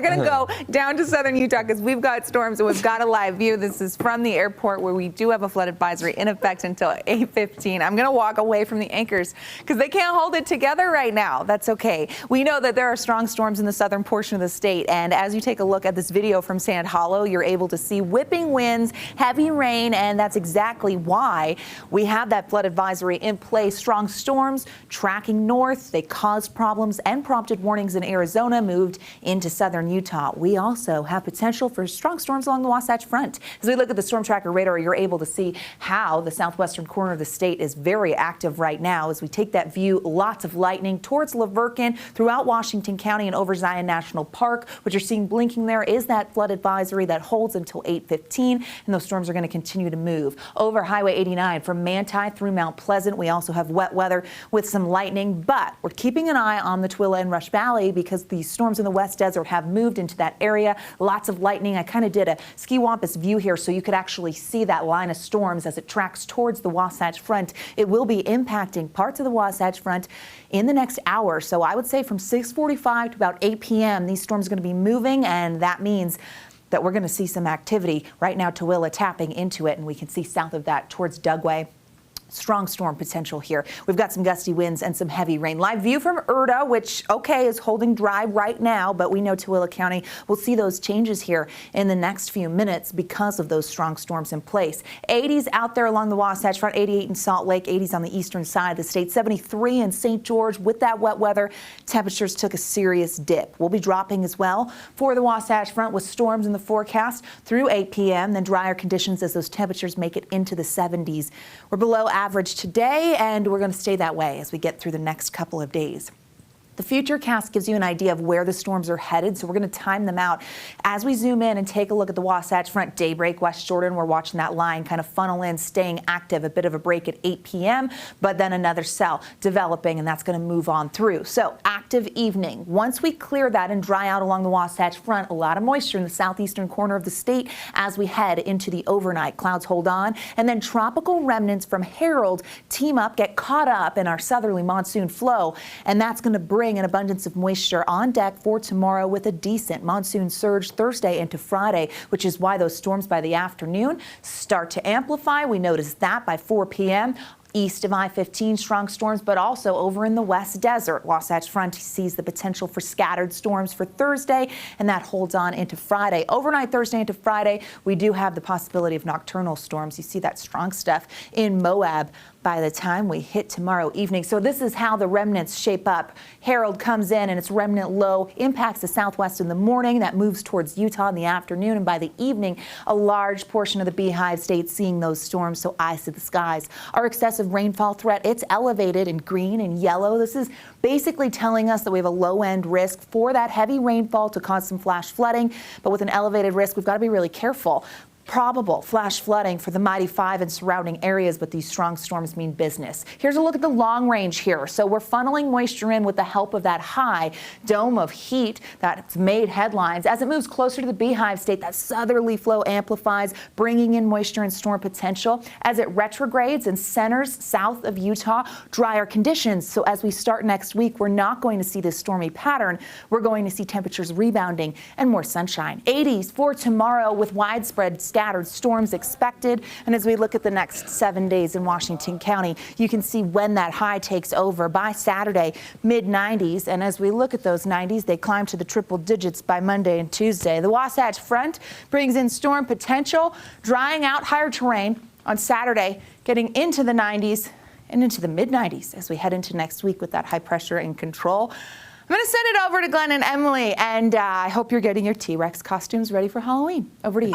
going to go down to southern Utah because we've got storms and we've got a live view. This is from the airport where we do have a flood advisory in effect until 8:15. I'm going to walk away from the anchors because they can't hold it together right now. That's okay. We know that there are strong storms in the southern portion of the state, and as you take a look at this video from Sand Hollow, you're able to see whipping winds, heavy rain, and that's exactly why we have that flood advisory in place. Strong storms tracking north. They caused problems and prompted warnings in Arizona, moved into southern Utah. We also have potential for strong storms along the Wasatch Front. As we look at the storm tracker radar, you're able to see how the southwestern corner of the state is very active right now. As we take that view, lots of lightning towards La Verkin, throughout Washington County and over Zion National Park. What you're seeing blinking there is that flood advisory that holds until 8:15, and those storms are going to continue to move over Highway 89 from Manti through Mount Pleasant. We also have wet weather with some lightning, but we're keeping an eye on the Tooele and Rush Valley because the storms in the West Desert have moved into that area. Lots of lightning. I kind of did a ski wampus view here so you could actually see that line of storms as it tracks towards the Wasatch Front. It will be impacting parts of the Wasatch Front in the next hour. So I would say from 6:45 to about 8 p.m. these storms are going to be moving, and that means that we're going to see some activity. Right now, Tooele tapping into it, and we can see south of that towards Dugway. Strong storm potential here. We've got some gusty winds and some heavy rain. Live view from Erta, which, okay, is holding dry right now, but we know Tooele County will see those changes here in the next few minutes because of those strong storms in place. 80s out there along the Wasatch Front, 88 in Salt Lake, 80s on the eastern side of the state, 73 in St. George. With that wet weather, temperatures took a serious dip. We'll be dropping as well for the Wasatch Front with storms in the forecast through 8 p.m., then drier conditions as those temperatures make it into the 70s. We're below average today, and we're going to stay that way as we get through the next couple of days. The Futurecast gives you an idea of where the storms are headed, so we're going to time them out. As we zoom in and take a look at the Wasatch Front, daybreak, West Jordan, we're watching that line kind of funnel in, staying active, a bit of a break at 8 p.m., but then another cell developing, and that's going to move on through. So active evening. Once we clear that and dry out along the Wasatch Front, a lot of moisture in the southeastern corner of the state as we head into the overnight. Clouds hold on, and then tropical remnants from Harold team up, get caught up in our southerly monsoon flow, and that's going to bring an abundance of moisture on deck for tomorrow with a decent monsoon surge Thursday into Friday, which is why those storms by the afternoon start to amplify. We noticed that by 4 p.m. East of I-15, strong storms, but also over in the West Desert. Wasatch Front sees the potential for scattered storms for Thursday, and that holds on into Friday. Overnight Thursday into Friday, we do have the possibility of nocturnal storms. You see that strong stuff in Moab by the time we hit tomorrow evening. So this is how the remnants shape up. Harold comes in and its remnant low impacts the southwest in the morning. That moves towards Utah in the afternoon, and by the evening, a large portion of the Beehive State seeing those storms, so eyes to the skies. Our excessive rainfall threat, it's elevated in green and yellow. This is basically telling us that we have a low-end risk for that heavy rainfall to cause some flash flooding, but with an elevated risk, we've got to be really careful. Probable flash flooding for the Mighty 5 and surrounding areas, but these strong storms mean business. Here's a look at the long range here. So we're funneling moisture in with the help of that high dome of heat that's made headlines. As it moves closer to the Beehive State, that southerly flow amplifies, bringing in moisture and storm potential. As it retrogrades and centers south of Utah, drier conditions. So as we start next week, we're not going to see this stormy pattern. We're going to see temperatures rebounding and more sunshine. 80s for tomorrow with widespread scattered storms expected. And as we look at the next 7 days in Washington County, you can see when that high takes over by Saturday, mid-90s. And as we look at those 90s, they climb to the triple digits by Monday and Tuesday. The Wasatch Front brings in storm potential, drying out higher terrain on Saturday, getting into the 90s and into the mid-90s as we head into next week with that high pressure in control. I'm going to send it over to Glenn and Emily, and I hope you're getting your T-Rex costumes ready for Halloween. Over to you.